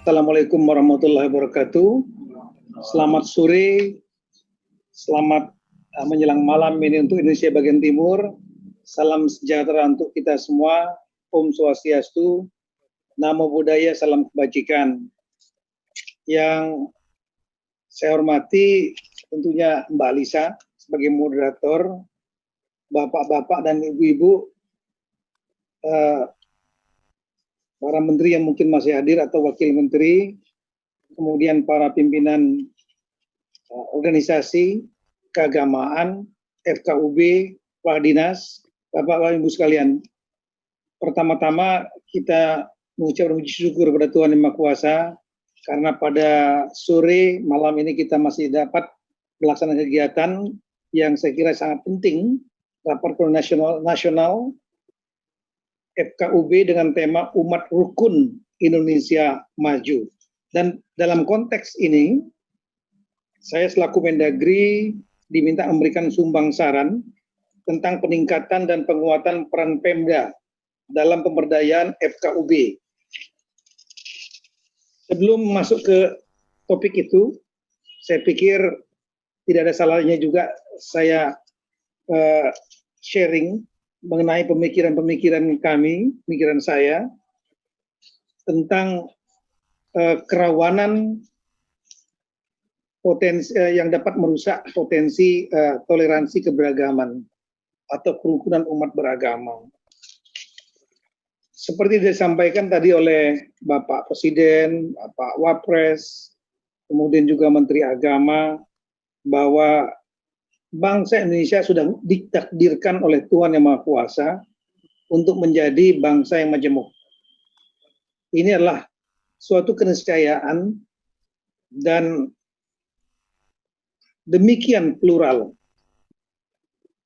Assalamualaikum warahmatullahi wabarakatuh. Selamat sore, selamat menjelang malam ini untuk Indonesia bagian timur. Salam sejahtera untuk kita semua. Om Swastiastu, Namo Buddhaya, salam kebajikan. Yang saya hormati tentunya Mbak Lisa sebagai moderator, bapak-bapak dan ibu-ibu, para menteri yang mungkin masih hadir atau wakil menteri, kemudian para pimpinan organisasi keagamaan, FKUB, kepala dinas, bapak-bapak ibu sekalian. Pertama-tama kita mengucapkan puji syukur kepada Tuhan Yang Maha Kuasa karena pada sore malam ini kita masih dapat melaksanakan kegiatan yang saya kira sangat penting, rapat koordinasi nasional FKUB dengan tema Umat Rukun Indonesia Maju. Dan dalam konteks ini, saya selaku Mendagri diminta memberikan sumbang saran tentang peningkatan dan penguatan peran Pemda dalam pemberdayaan FKUB. Sebelum masuk ke topik itu, saya pikir tidak ada salahnya juga saya sharing mengenai pemikiran kami, pemikiran saya tentang kerawanan potensi yang dapat merusak potensi toleransi keberagaman atau kerukunan umat beragama. Seperti disampaikan tadi oleh Bapak Presiden, Bapak Wapres, kemudian juga Menteri Agama, bahwa bangsa Indonesia sudah ditakdirkan oleh Tuhan Yang Maha Kuasa untuk menjadi bangsa yang majemuk. Ini adalah suatu keniscayaan dan demikian plural.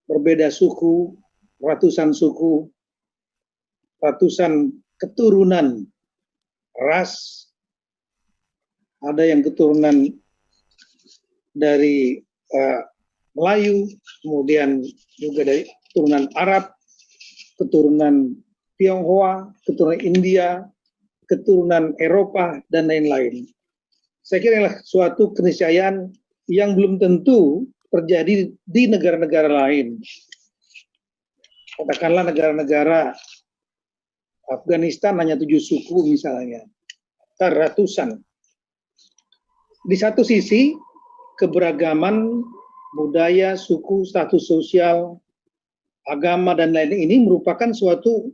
Berbeda suku, ratusan keturunan, ras, ada yang keturunan dari Melayu, kemudian juga dari keturunan Arab, keturunan Tionghoa, keturunan India, keturunan Eropa, dan lain-lain. Saya kira adalah suatu keniscayaan yang belum tentu terjadi di negara-negara lain. Katakanlah negara-negara Afghanistan hanya 7 suku misalnya, ratusan. Di satu sisi, keberagaman budaya, suku, status sosial, agama, dan lain-lain ini merupakan suatu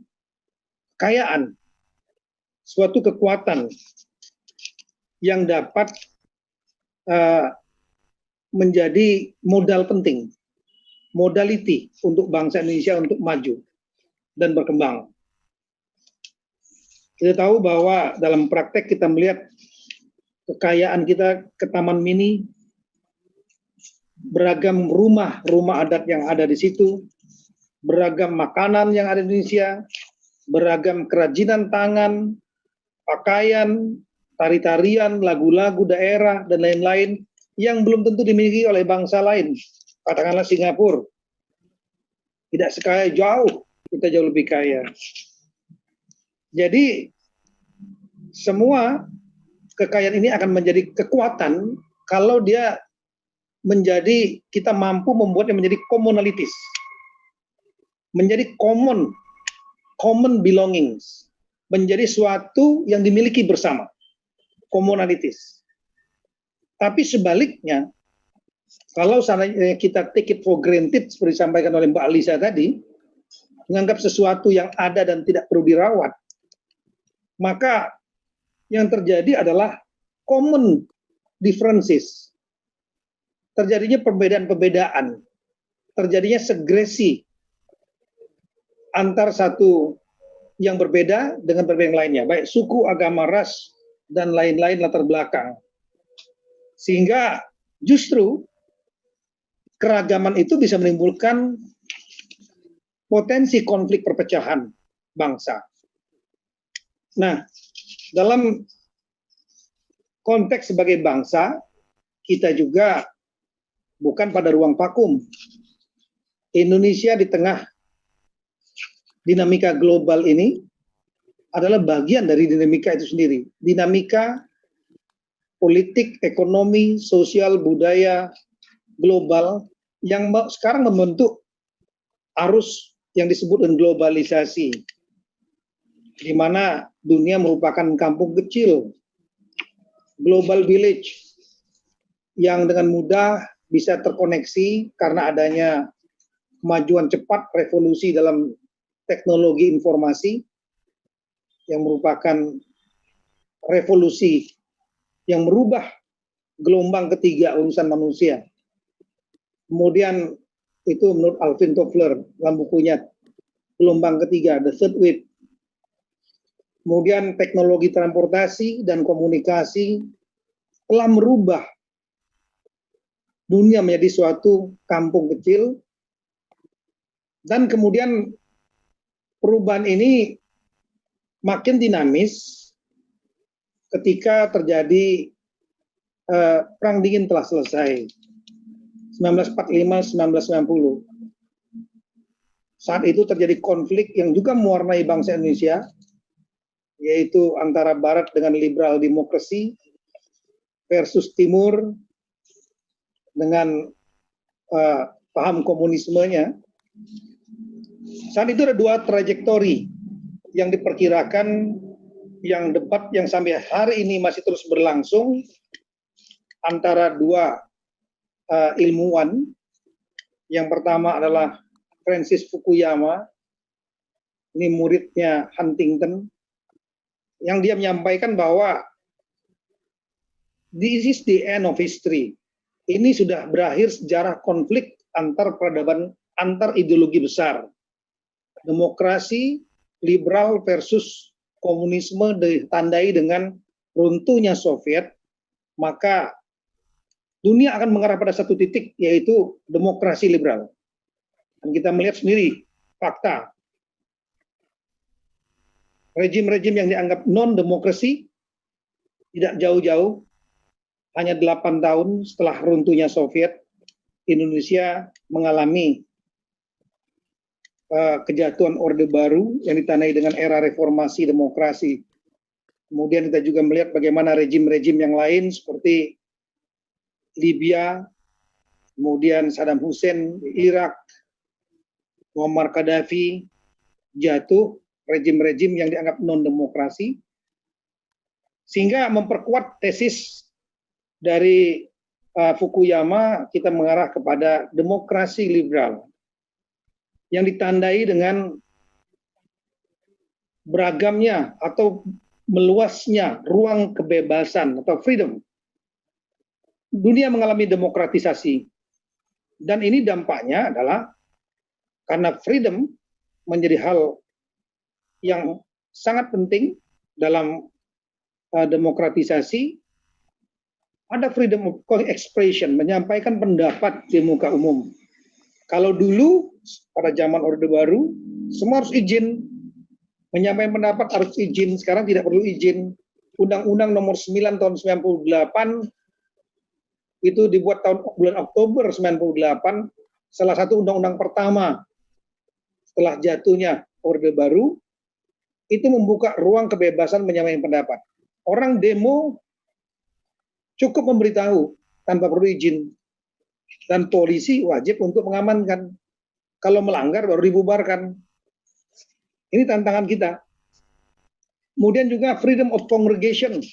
kekayaan, suatu kekuatan yang dapat menjadi modal penting, modality untuk bangsa Indonesia untuk maju dan berkembang. Kita tahu bahwa dalam praktek kita melihat kekayaan kita ke Taman Mini, beragam rumah adat yang ada di situ, beragam makanan yang ada di Indonesia, beragam kerajinan tangan, pakaian, tari-tarian, lagu-lagu daerah, dan lain-lain yang belum tentu dimiliki oleh bangsa lain. Katakanlah Singapura, tidak sekaya jauh, kita jauh lebih kaya. Jadi semua kekayaan ini akan menjadi kekuatan kalau dia kita mampu membuatnya menjadi commonalities, menjadi common belongings, menjadi suatu yang dimiliki bersama, commonalities. Tapi sebaliknya, kalau seandainya kita take it for granted seperti disampaikan oleh Mbak Alisa tadi, menganggap sesuatu yang ada dan tidak perlu dirawat, maka yang terjadi adalah common differences. Terjadinya perbedaan-perbedaan, terjadinya segresi antar satu yang berbeda dengan berbeda yang lainnya, baik suku, agama, ras, dan lain-lain latar belakang. Sehingga justru keragaman itu bisa menimbulkan potensi konflik perpecahan bangsa. Nah, dalam konteks sebagai bangsa, kita juga bukan pada ruang vakum. Indonesia di tengah dinamika global ini adalah bagian dari dinamika itu sendiri. Dinamika politik, ekonomi, sosial, budaya, global yang sekarang membentuk arus yang disebut dengan globalisasi, di mana dunia merupakan kampung kecil, global village, yang dengan mudah bisa terkoneksi karena adanya kemajuan cepat revolusi dalam teknologi informasi yang merupakan revolusi yang merubah gelombang ketiga urusan manusia. Kemudian itu menurut Alvin Toffler dalam bukunya gelombang ketiga, The Third Wave. Kemudian teknologi transportasi dan komunikasi telah merubah dunia menjadi suatu kampung kecil, dan kemudian perubahan ini makin dinamis ketika terjadi Perang Dingin telah selesai 1945-1990. Saat itu terjadi konflik yang juga mewarnai bangsa Indonesia, yaitu antara Barat dengan liberal demokrasi versus Timur dengan paham komunismenya. Saat itu ada dua trajektori yang diperkirakan, yang debat yang sampai hari ini masih terus berlangsung antara dua ilmuwan. Yang pertama adalah Francis Fukuyama, ini muridnya Huntington, yang dia menyampaikan bahwa this is the end of history. Ini sudah berakhir sejarah konflik antar peradaban, antar ideologi besar. Demokrasi liberal versus komunisme ditandai dengan runtuhnya Soviet, maka dunia akan mengarah pada satu titik, yaitu demokrasi liberal. Dan kita melihat sendiri fakta. Rejim-rejim yang dianggap non-demokrasi tidak jauh-jauh, hanya 8 tahun setelah runtuhnya Soviet, Indonesia mengalami kejatuhan Orde Baru yang ditandai dengan era reformasi demokrasi. Kemudian kita juga melihat bagaimana rejim-rejim yang lain seperti Libya, kemudian Saddam Hussein di Irak, Muammar Gaddafi jatuh, rejim-rejim yang dianggap non-demokrasi, sehingga memperkuat tesis dari Fukuyama, kita mengarah kepada demokrasi liberal yang ditandai dengan beragamnya atau meluasnya ruang kebebasan atau freedom. Dunia mengalami demokratisasi, dan ini dampaknya adalah karena freedom menjadi hal yang sangat penting dalam demokratisasi. Ada freedom of expression, menyampaikan pendapat di muka umum. Kalau dulu pada zaman Orde Baru semua harus izin, menyampaikan pendapat harus izin. Sekarang tidak perlu izin. Undang-Undang Nomor 9 tahun 98 itu dibuat bulan Oktober 98, salah satu undang-undang pertama setelah jatuhnya Orde Baru, itu membuka ruang kebebasan menyampaikan pendapat. Orang demo cukup memberitahu tanpa perlu izin, dan polisi wajib untuk mengamankan. Kalau melanggar baru dibubarkan. Ini tantangan kita. Kemudian juga freedom of congregation,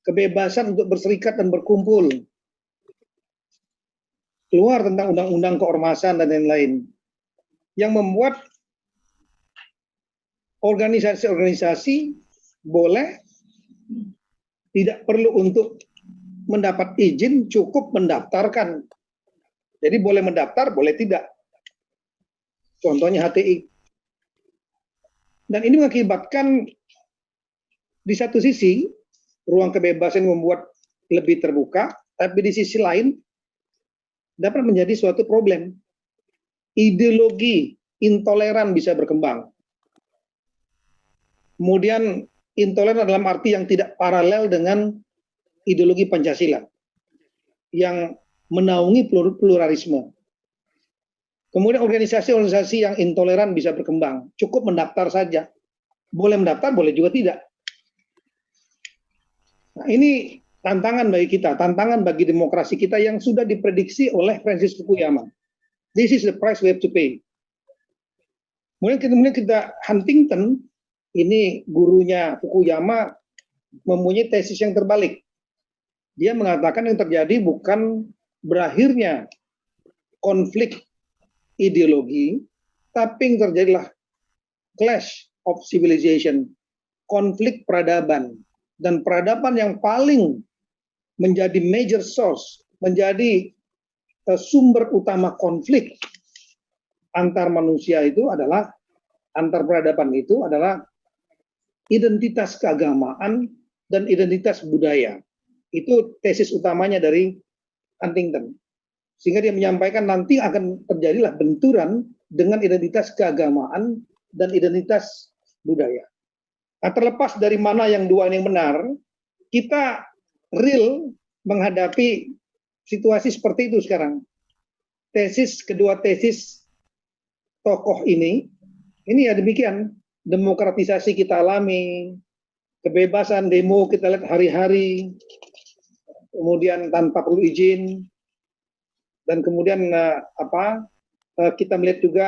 kebebasan untuk berserikat dan berkumpul. Keluar tentang undang-undang keormasan dan lain-lain, yang membuat organisasi-organisasi boleh, tidak perlu untuk mendapat izin, cukup mendaftarkan. Jadi boleh mendaftar, boleh tidak. Contohnya HTI. Dan ini mengakibatkan di satu sisi ruang kebebasan membuat lebih terbuka, tapi di sisi lain dapat menjadi suatu problem. Ideologi intoleran bisa berkembang. Kemudian intoleran dalam arti yang tidak paralel dengan ideologi Pancasila yang menaungi pluralisme. Kemudian organisasi-organisasi yang intoleran bisa berkembang. Cukup mendaftar saja. Boleh mendaftar, boleh juga tidak. Nah, ini tantangan bagi kita, tantangan bagi demokrasi kita yang sudah diprediksi oleh Francis Fukuyama. This is the price we have to pay. Kemudian kita Huntington, ini gurunya Fukuyama, mempunyai tesis yang terbalik. Dia mengatakan yang terjadi bukan berakhirnya konflik ideologi, tapi yang terjadilah clash of civilization, konflik peradaban. Dan peradaban yang paling menjadi major source, menjadi sumber utama konflik antar manusia itu adalah, antar peradaban itu adalah identitas keagamaan dan identitas budaya. Itu tesis utamanya dari Huntington. Sehingga dia menyampaikan nanti akan terjadilah benturan dengan identitas keagamaan dan identitas budaya. Nah, terlepas dari mana yang dua yang benar, kita real menghadapi situasi seperti itu sekarang. Kedua tesis tokoh ini ya demikian. Demokratisasi kita alami, kebebasan demo kita lihat hari-hari, kemudian tanpa perlu izin, dan kemudian kita melihat juga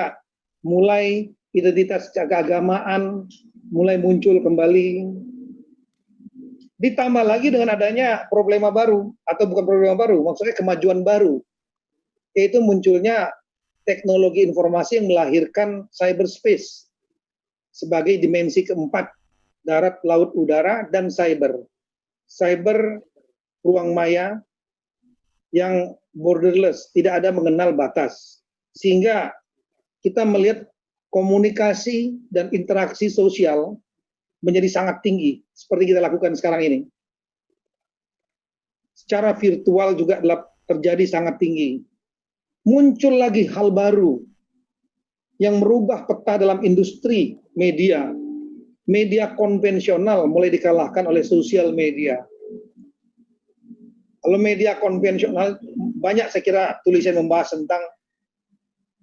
mulai identitas keagamaan mulai muncul kembali. Ditambah lagi dengan adanya problema baru, atau bukan problema baru, maksudnya kemajuan baru, yaitu munculnya teknologi informasi yang melahirkan cyberspace sebagai dimensi keempat, darat, laut, udara, dan cyber. Cyber ruang maya yang borderless, tidak ada mengenal batas. Sehingga kita melihat komunikasi dan interaksi sosial menjadi sangat tinggi, seperti kita lakukan sekarang ini. Secara virtual juga terjadi sangat tinggi. Muncul lagi hal baru yang merubah peta dalam industri media. Media konvensional mulai dikalahkan oleh sosial media. Kalau media konvensional, banyak saya kira tulisan membahas tentang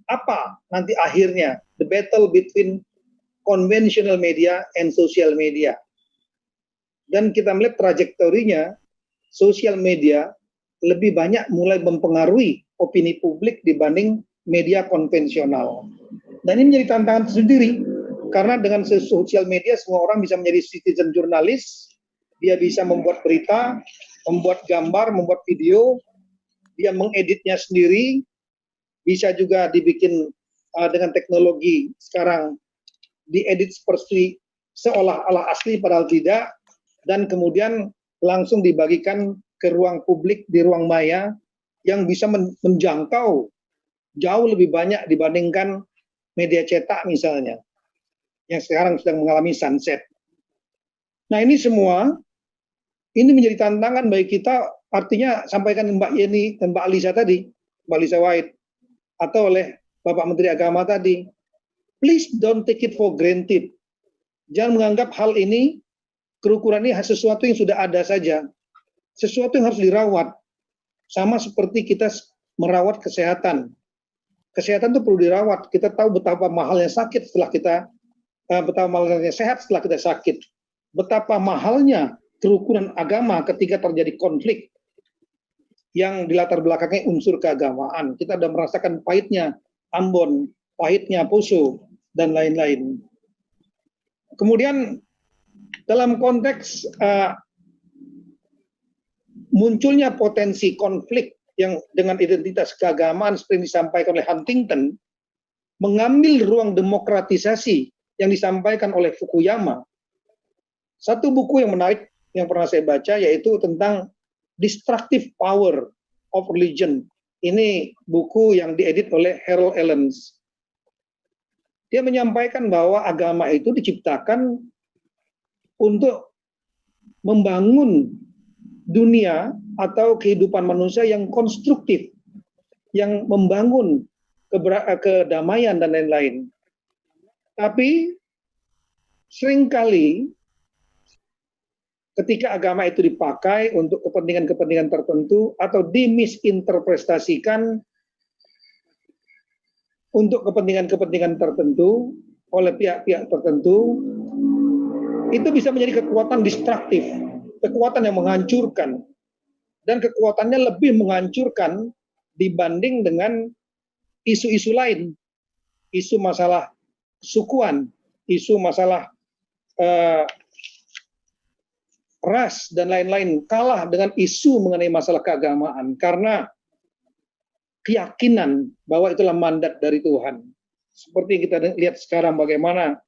apa nanti akhirnya, the battle between conventional media and social media. Dan kita melihat trajektorinya, sosial media lebih banyak mulai mempengaruhi opini publik dibanding media konvensional. Dan ini menjadi tantangan tersendiri, karena dengan sosial media semua orang bisa menjadi citizen jurnalis, dia bisa membuat berita, membuat gambar, membuat video, dia mengeditnya sendiri, bisa juga dibikin dengan teknologi sekarang, diedit seperti seolah-olah asli padahal tidak, dan kemudian langsung dibagikan ke ruang publik di ruang maya yang bisa menjangkau jauh lebih banyak dibandingkan media cetak misalnya, yang sekarang sedang mengalami sunset. Nah ini semua, ini menjadi tantangan bagi kita, artinya sampaikan Mbak Yeni dan Mbak Alisa tadi, Mbak Alisa Wahid, atau oleh Bapak Menteri Agama tadi, please don't take it for granted. Jangan menganggap hal ini, kerukuran ini sesuatu yang sudah ada saja. Sesuatu yang harus dirawat. Sama seperti kita merawat kesehatan. Kesehatan itu perlu dirawat. Kita tahu betapa mahalnya sakit setelah kita, betapa mahalnya sehat setelah kita sakit. Betapa mahalnya kerukunan agama ketika terjadi konflik yang dilatar belakangnya unsur keagamaan. Kita sudah merasakan pahitnya Ambon, pahitnya Poso, dan lain-lain. Kemudian dalam konteks munculnya potensi konflik yang dengan identitas keagamaan seperti yang disampaikan oleh Huntington, mengambil ruang demokratisasi yang disampaikan oleh Fukuyama. Satu buku yang menarik yang pernah saya baca yaitu tentang Destructive Power of Religion. Ini buku yang diedit oleh Harold Ellens. Dia menyampaikan bahwa agama itu diciptakan untuk membangun dunia atau kehidupan manusia yang konstruktif, yang membangun kedamaian dan lain-lain. Tapi seringkali ketika agama itu dipakai untuk kepentingan-kepentingan tertentu atau dimisinterpretasikan untuk kepentingan-kepentingan tertentu oleh pihak-pihak tertentu, itu bisa menjadi kekuatan destruktif, kekuatan yang menghancurkan, dan kekuatannya lebih menghancurkan dibanding dengan isu-isu lain, isu masalah kesukuan, isu masalah ras dan lain-lain, kalah dengan isu mengenai masalah keagamaan karena keyakinan bahwa itulah mandat dari Tuhan. Seperti kita lihat sekarang bagaimana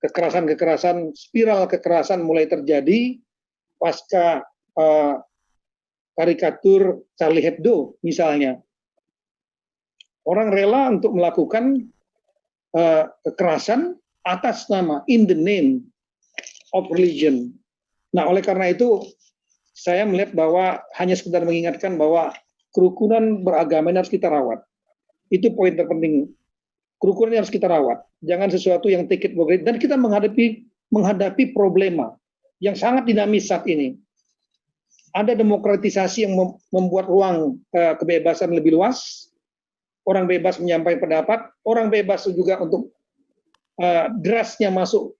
kekerasan-kekerasan, spiral kekerasan mulai terjadi pasca karikatur Charlie Hebdo misalnya. Orang rela untuk melakukan kekerasan atas nama, in the name of religion. Nah, oleh karena itu saya melihat bahwa hanya sekedar mengingatkan bahwa kerukunan beragama ini harus kita rawat. Itu poin terpenting. Kerukunan ini harus kita rawat. Jangan sesuatu yang take it for granted. Dan kita menghadapi problema yang sangat dinamis saat ini. Ada demokratisasi yang membuat ruang kebebasan lebih luas. Orang bebas menyampaikan pendapat, orang bebas juga untuk derasnya masuk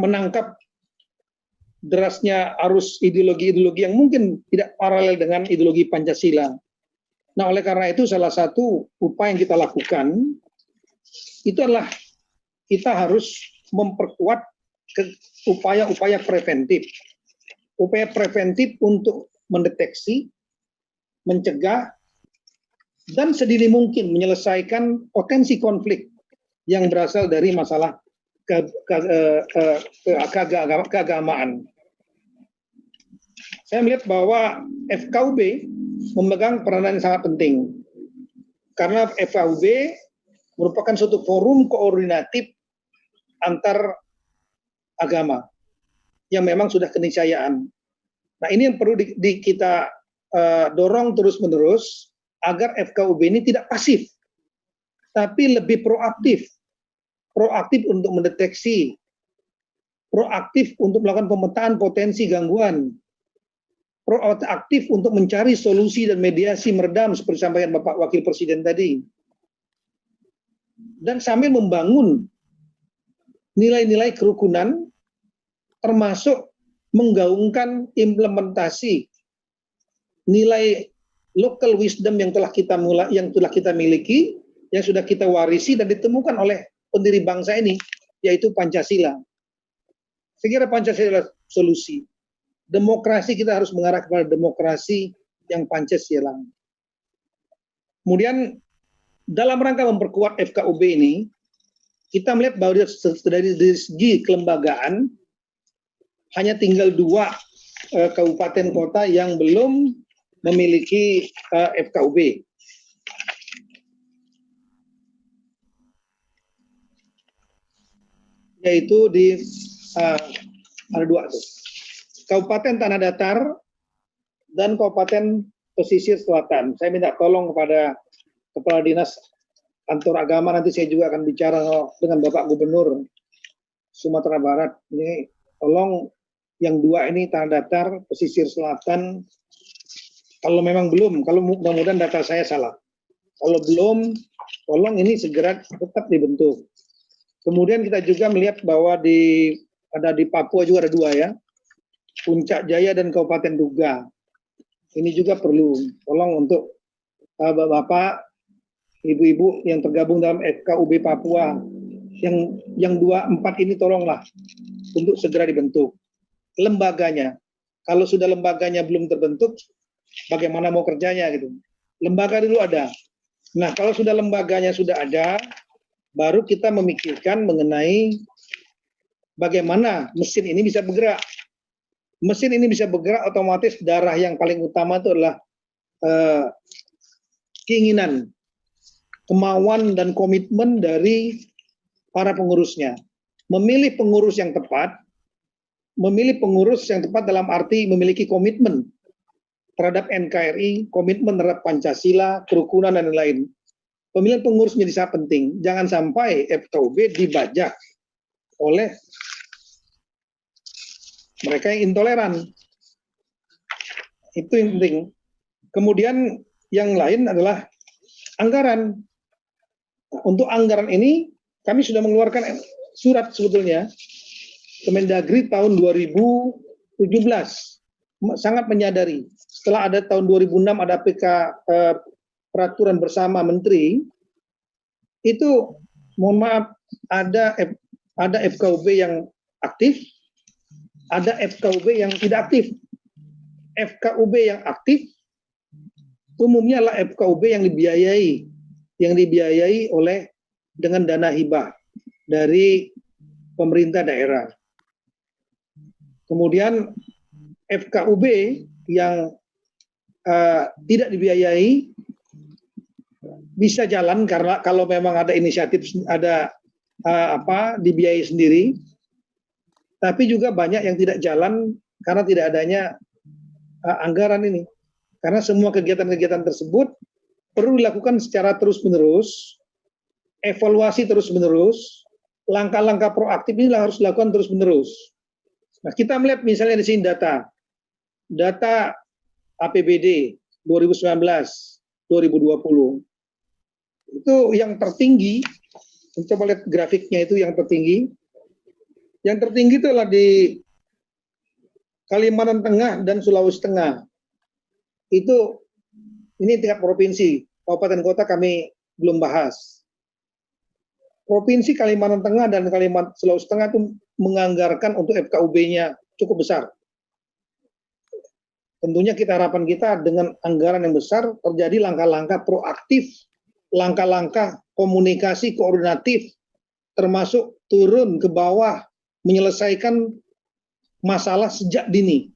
menangkap derasnya arus ideologi-ideologi yang mungkin tidak paralel dengan ideologi Pancasila. Nah, oleh karena itu salah satu upaya yang kita lakukan itu adalah kita harus memperkuat upaya-upaya preventif. Upaya preventif untuk mendeteksi, mencegah, dan sedini mungkin menyelesaikan potensi konflik yang berasal dari masalah keagamaan. Saya melihat bahwa FKUB memegang peranan yang sangat penting. Karena FKUB merupakan suatu forum koordinatif antar agama yang memang sudah keniscayaan. Nah, ini yang perlu kita dorong terus-menerus agar FKUB ini tidak pasif, tapi lebih proaktif. Proaktif untuk mendeteksi, proaktif untuk melakukan pemetaan potensi gangguan, proaktif untuk mencari solusi dan mediasi meredam seperti sampaikan Bapak Wakil Presiden tadi. Dan sambil membangun nilai-nilai kerukunan termasuk menggaungkan implementasi nilai local wisdom yang telah kita miliki, yang sudah kita warisi dan ditemukan oleh pendiri bangsa ini, yaitu Pancasila. Saya kira Pancasila adalah solusi. Demokrasi kita harus mengarah kepada demokrasi yang Pancasila. Kemudian dalam rangka memperkuat FKUB ini, kita melihat bahwa dari segi kelembagaan hanya tinggal 2 kabupaten kota yang belum memiliki FKUB. Yaitu ada 2 tuh. Kabupaten Tanah Datar dan Kabupaten Pesisir Selatan. Saya minta tolong kepada Kepala Dinas Kantor Agama, nanti saya juga akan bicara dengan Bapak Gubernur Sumatera Barat. Ini tolong yang 2 ini Tanah Datar, Pesisir Selatan. Kalau memang belum, kalau mudah-mudahan data saya salah. Kalau belum, tolong ini segera tetap dibentuk. Kemudian kita juga melihat bahwa ada di Papua juga ada 2 ya, Puncak Jaya dan Kabupaten Duga. Ini juga perlu tolong untuk Bapak, Ibu-ibu yang tergabung dalam FKUB Papua, yang 24 ini tolonglah untuk segera dibentuk. Lembaganya, kalau sudah lembaganya belum terbentuk, bagaimana mau kerjanya gitu. Lembaga dulu ada. Nah, kalau sudah lembaganya sudah ada, baru kita memikirkan mengenai bagaimana mesin ini bisa bergerak. Mesin ini bisa bergerak otomatis darah yang paling utama itu adalah keinginan, kemauan dan komitmen dari para pengurusnya. Memilih pengurus yang tepat dalam arti memiliki komitmen terhadap NKRI, komitmen terhadap Pancasila, kerukunan dan lain-lain. Pemilihan pengurus menjadi sangat penting. Jangan sampai FKUB dibajak oleh mereka yang intoleran. Itu yang penting. Kemudian yang lain adalah anggaran. Untuk anggaran ini kami sudah mengeluarkan surat sebetulnya Kemendagri tahun 2017 sangat menyadari setelah ada tahun 2006 ada PK peraturan bersama menteri itu, mohon maaf, ada FKUB yang aktif, ada FKUB yang tidak aktif. FKUB yang aktif umumnya adalah FKUB yang dibiayai oleh dengan dana hibah dari pemerintah daerah. Kemudian FKUB yang tidak dibiayai bisa jalan karena kalau memang ada inisiatif, ada dibiayai sendiri, tapi juga banyak yang tidak jalan karena tidak adanya anggaran ini. Karena semua kegiatan-kegiatan tersebut perlu dilakukan secara terus-menerus, evaluasi terus-menerus, langkah-langkah proaktif ini harus dilakukan terus-menerus. Nah, kita melihat misalnya di sini data APBD 2019-2020 itu yang tertinggi. Coba lihat grafiknya, itu yang tertinggi. Yang tertinggi itu adalah di Kalimantan Tengah dan Sulawesi Tengah. Itu ini tingkat provinsi, kabupaten kota kami belum bahas. Provinsi Kalimantan Tengah dan Sulawesi Tengah itu menganggarkan untuk FKUB-nya cukup besar. Tentunya harapan kita dengan anggaran yang besar terjadi langkah-langkah proaktif, langkah-langkah komunikasi koordinatif, termasuk turun ke bawah menyelesaikan masalah sejak dini.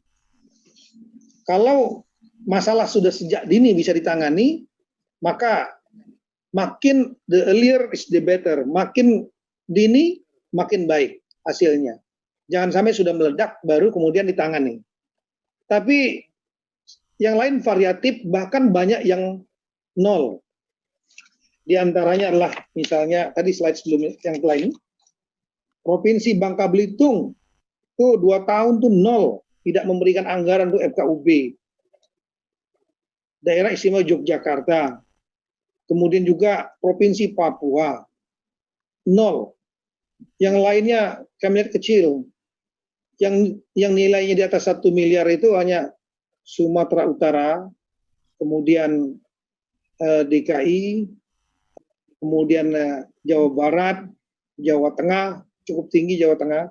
Kalau masalah sudah sejak dini bisa ditangani, maka makin the earlier is the better. Makin dini, makin baik hasilnya. Jangan sampai sudah meledak baru kemudian ditangani. Tapi yang lain variatif, bahkan banyak yang nol. Di antaranya adalah misalnya tadi slide sebelumnya yang lain, Provinsi Bangka Belitung itu 2 tahun tuh nol, tidak memberikan anggaran untuk FKUB. Daerah Istimewa Yogyakarta, kemudian juga Provinsi Papua, nol. Yang lainnya kami lihat kecil. Yang nilainya di atas 1 miliar itu hanya Sumatera Utara, kemudian DKI, kemudian Jawa Barat, Jawa Tengah, cukup tinggi Jawa Tengah,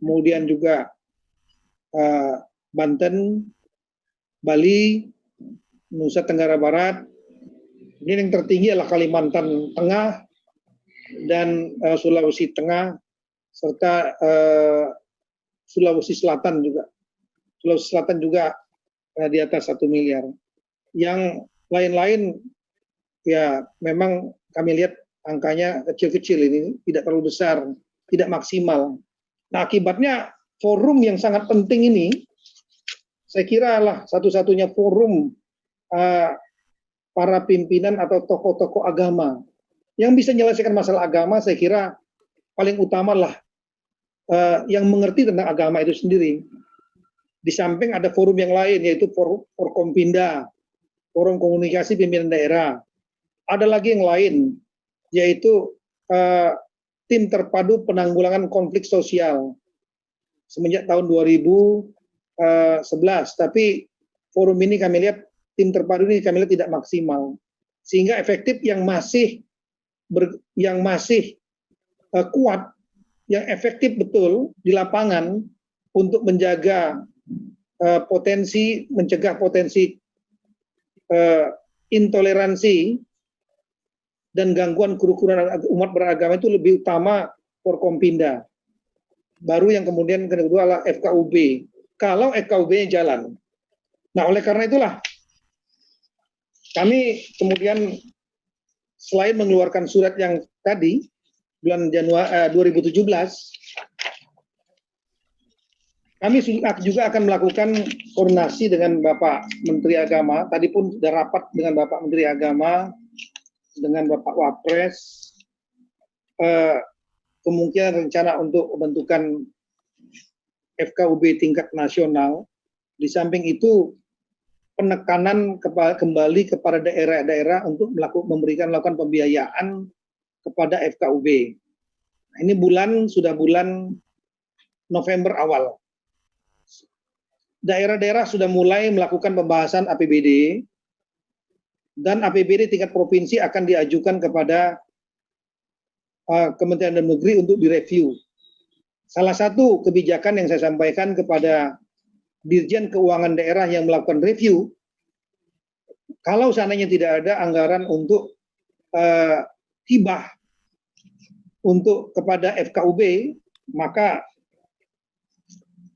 kemudian juga Banten, Bali, Nusa Tenggara Barat. Ini yang tertinggi adalah Kalimantan Tengah dan Sulawesi Tengah, serta Sulawesi Selatan juga. Sulawesi Selatan juga di atas 1 miliar. Yang lain-lain ya memang kami lihat angkanya kecil-kecil, ini tidak terlalu besar, tidak maksimal. Nah, akibatnya forum yang sangat penting ini, saya kira lah satu-satunya forum para pimpinan atau tokoh-tokoh agama yang bisa menyelesaikan masalah agama. Saya kira paling utama lah yang mengerti tentang agama itu sendiri. Di samping ada forum yang lain, yaitu Forkompinda, Forum Komunikasi Pimpinan Daerah. Ada lagi yang lain, yaitu Tim Terpadu Penanggulangan Konflik Sosial semenjak tahun 2011. Tapi forum ini kami lihat, tim terpadu ini kami lihat tidak maksimal, sehingga efektif yang masih kuat, yang efektif betul di lapangan untuk menjaga mencegah potensi intoleransi dan gangguan kerukunan umat beragama itu lebih utama Forkompinda. Baru yang kemudian kedua adalah FKUB. Kalau FKUB-nya jalan. Nah, oleh karena itulah kami kemudian selain mengeluarkan surat yang tadi bulan Januari 2017, kami juga akan melakukan koordinasi dengan Bapak Menteri Agama. Tadi pun sudah rapat dengan Bapak Menteri Agama, dengan Bapak Wapres, kemungkinan rencana untuk pembentukan FKUB tingkat nasional. Di samping itu, penekanan kembali kepada daerah-daerah untuk melakukan pembiayaan kepada FKUB. Nah, ini sudah bulan November awal. daerah-daerah sudah mulai melakukan pembahasan APBD, dan APBD tingkat provinsi akan diajukan kepada Kementerian Dalam Negeri untuk direview. Salah satu kebijakan yang saya sampaikan kepada Dirjen Keuangan Daerah yang melakukan review, kalau seandainya tidak ada anggaran untuk hibah untuk kepada FKUB, maka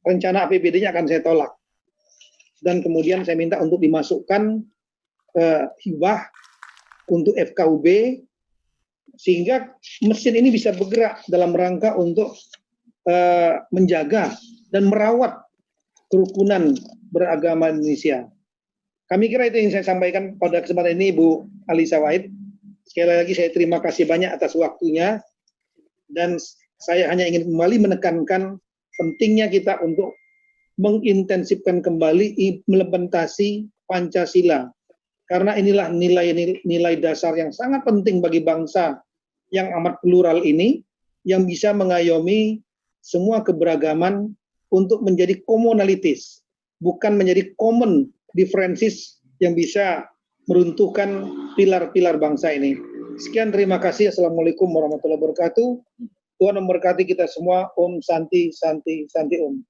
rencana APBD-nya akan saya tolak. Dan kemudian saya minta untuk dimasukkan hibah untuk FKUB, sehingga mesin ini bisa bergerak dalam rangka untuk menjaga dan merawat kerukunan beragama Indonesia. Kami kira itu yang saya sampaikan pada kesempatan ini, Bu Alisa Wahid. Sekali lagi saya terima kasih banyak atas waktunya, dan saya hanya ingin kembali menekankan pentingnya kita untuk mengintensifkan kembali implementasi Pancasila, karena inilah nilai dasar yang sangat penting bagi bangsa yang amat plural ini, yang bisa mengayomi semua keberagaman untuk menjadi commonalities, bukan menjadi common differences yang bisa meruntuhkan pilar-pilar bangsa ini. Sekian, terima kasih. Assalamualaikum warahmatullahi wabarakatuh. Tuhan memberkati kita semua. Om Santi Santi Santi Om.